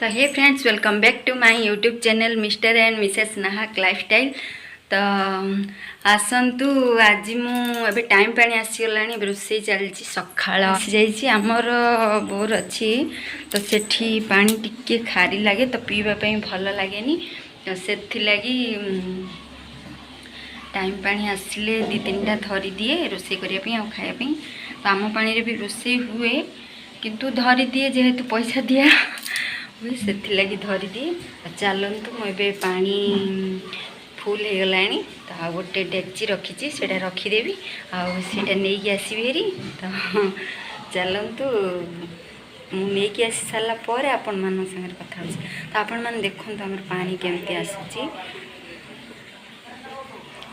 तो hey friends welcome back to my YouTube channel Mr and Mrs Nahak lifestyle. तो आसतु आज मुझे टाइम पानी आसीगला रोषे चली सकाल आसी आमर बोर अच्छी तो सेठी पानी टिके खारी लगे तो पीवाई भल लगे तो से टाइम पानी आसिले दी तीन धरी दिए रोषे करने खायापी तो आम पानी भी रोषे हुए किंतु धरी दिए जेहेतु पैसा दिया हुए से धरी दिए। चलतु मुझे पानी फुल हो गला तो गोटे डेक्ची रखी से रखीदेवी आटा नहीं आसबि हेरी तो चलतु मुझे आसी सारापर आपण मान सागर कथा तो आपण मैंने देखते आम पानी केमती आसूँ।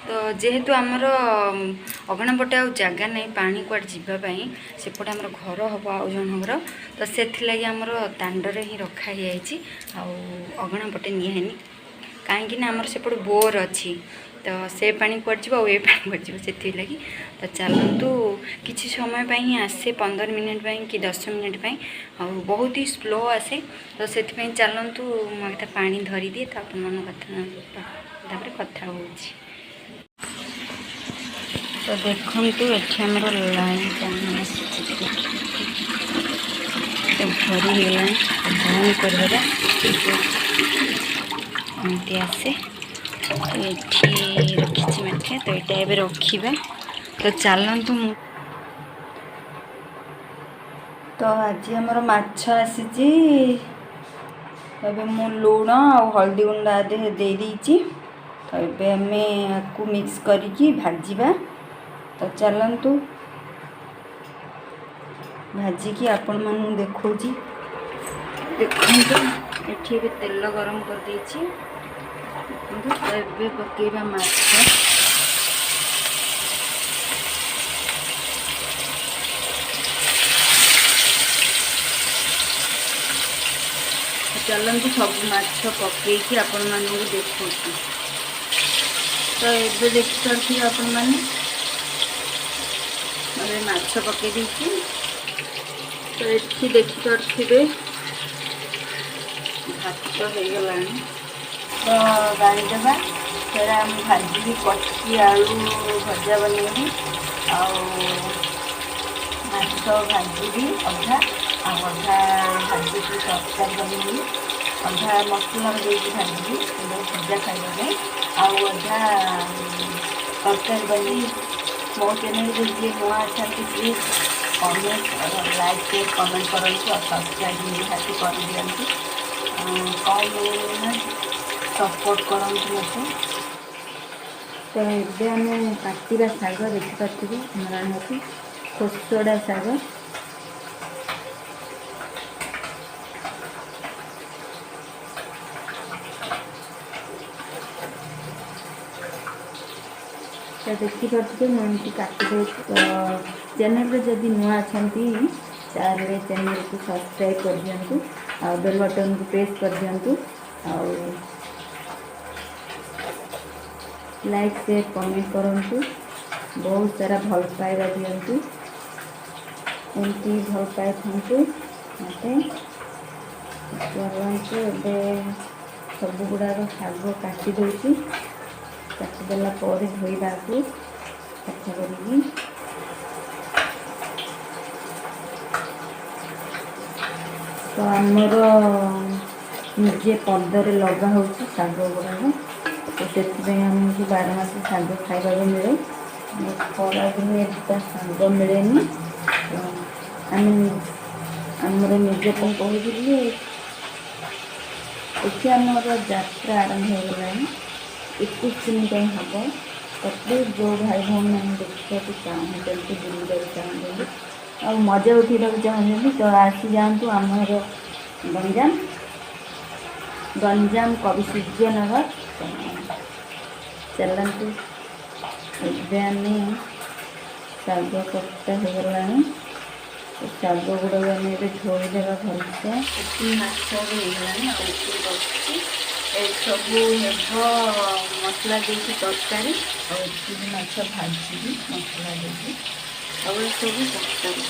तो जेहेतु आमर अगणा पटे आ जगह नहीं पानी कुआड जावाई सेपटे आमर घर हम आउ जनकर तो से आमर दांडरे ही रखाई अगणा पटे निहानी कहीं आमर सेपटे बोर अच्छी तो से पानी कुआड जा ये पानी कुआड जा से लगी तो चलतु किसी समय ही आसे 15 मिनट कि 10 मिनट आ बहुत ही स्लो आसे तो से चलतु मुझे पानी धरी दिए तो अपन कथा कथा हो। तो देखु ये लाइन पानी भरी बंद कर आसे तो ये रखी मैं तो ये रखा तो चलतु तो आज आमर माछ आसी मु लुण आ हल्दी गुंडा दे देती तो ये आम को मिक्स करके भाजवा तो चलतु भाजिकी आपण मान देखो देखो ये तेल गरम कर देछि तो ये पकेबा माछ चलतु सब माछ पकईकि आपण मानू देखो तो ये देखी पारे आपण मैंने माछ पकई देती तो ये देखिपे भात हो गला तो गाड़ीदेवा फिर आम भाजी कटकी आलू भजा बनैबी माछ भाजी अधा अधा भाजी की तरकारी बनैबी अधा मसला देती भाजी भजा खाइबा अधा तरकारी बनी मो चैनल जी नुआ अच्छा please comment like share comment करूँ और सब्सक्राइब निहाती कर दिखाँ कम सपोर्ट करूँ मत तो ये आम काटा शाग देखिपे निहाती खोसड़ा शाग तो देखिपे मुझे काटिदे चैनल जदि नुआ अच्छा चैनल को सब्सक्राइब कर दिंतु आ बेल बटन को प्रेस कर दिंतु आ लाइक शेयर कमेंट करूँ बहुत सारा भल पाइबा दिंतु एमती भल पाई था मत चलते सब गुड़ाक शाग काटी दूसरी काटिदेला धोइबा को कथा करी तो आमर निजे पदर लगा हो शाग गुड़ाक तो से आमको 12 मास शाग खाइबा मिले खरा दिन शाग मिले तो आमर निजे कहूँ ये आमर यात्रा आरंभ हो गला 21 दिन कहीं हम तो प्लीज जो भाई भौन मैंने देखा चाहते बुलवा चाहते आ मजा उठा चाहते तो आसी जातु आमर गंजाम कवि सूर्यनगर चलतु एम शाग कटा हो गला तो शाग गुड़ाक आम धोईदेवा भलसे सब मसला देती तरकारी और माछ भाजी मसला देती और सब तरकारी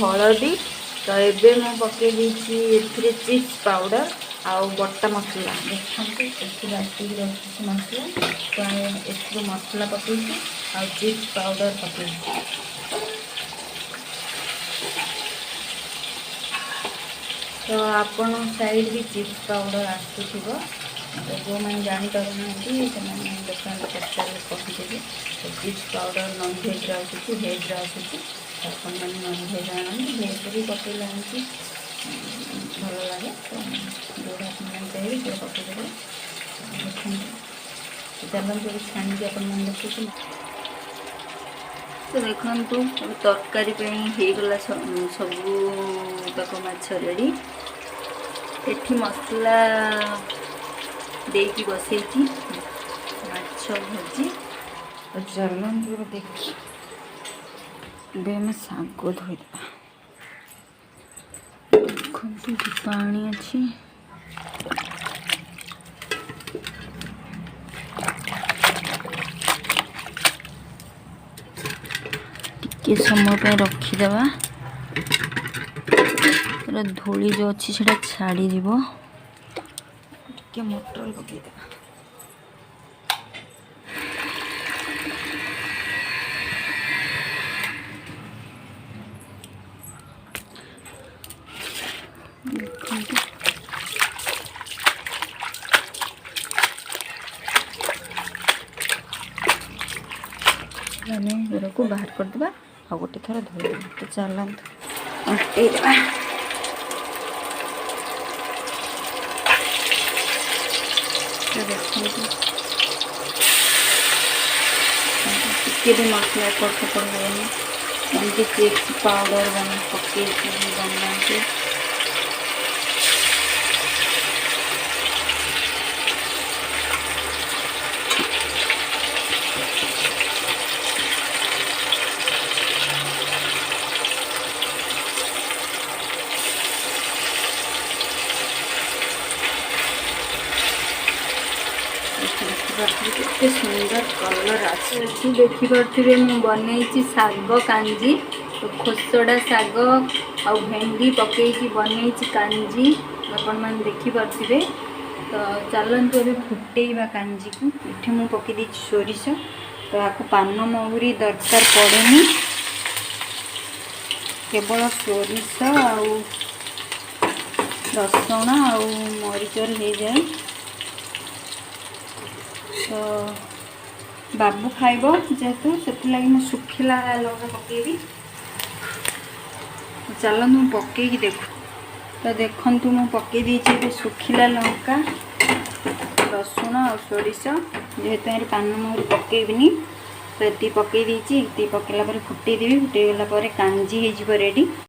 हलदी तो एबे मैं पकई देती चिप्स पाउडर आउ बटा मसला देखते बाटिक रखी मसला तो ए मसला पकई आ चिप्स पाउडर पकई तो आपण साइड भी चिप्स पाउडर आसुव तो जो मैंने जापर ना से दुकान पचारे कहीदेवी तो चिप्स पाउडर नॉन भेज आसूँ भेज आसूँ अपन मैंने नॉन भेज आनी भेज भी पकड़े आनी भल लगे तो जोड़ा अपन चाहिए जो पकईदेवे चलते जो छाणी अपन मैंने देखुचे तो देखु तरकारी होगला सबूतक माछ रेडी एठी मसला देकी बसई माछ भजी तो चलते देखी शाग धोईदा देखते पानी अच्छी टिके समय पे रखीदेवा धूली जो अच्छी से छाड़ी टिके मटर लगे आम को बाहर करदे आ गोटे थर धोई तो चलते अंटेदेवा टिके भी मसला एपट सेपट हुए एमती चिप्स पाउडर पकई बनाते केते सुंदर कलर आसी देखिपे मुझे बनई शाग कांजी तो खोसड़ा शाग आ भेंडी पकई बनई कांजी आपण मैंने देखिपे तो चलते अभी फुटेवा कांजी को ये मुझे पकई सोरिष तो आपको पान महुरी दरकार पड़ेनी केवल सोरिष आ रसुण आ मरीचर हो जाए तो बाबू खाइब जेहेतु से लगी सुखिला लगा पकईबी चलते मुझे पकईकी देखु तो देखु मुझे पकई देती सुखिला लंका रसुण और सोरिष जेहेतु यार पान महुरी पकईबिनी तो ये पकई देती पकईला फुटेदेवी फुटेगला कांजी हो रेडी।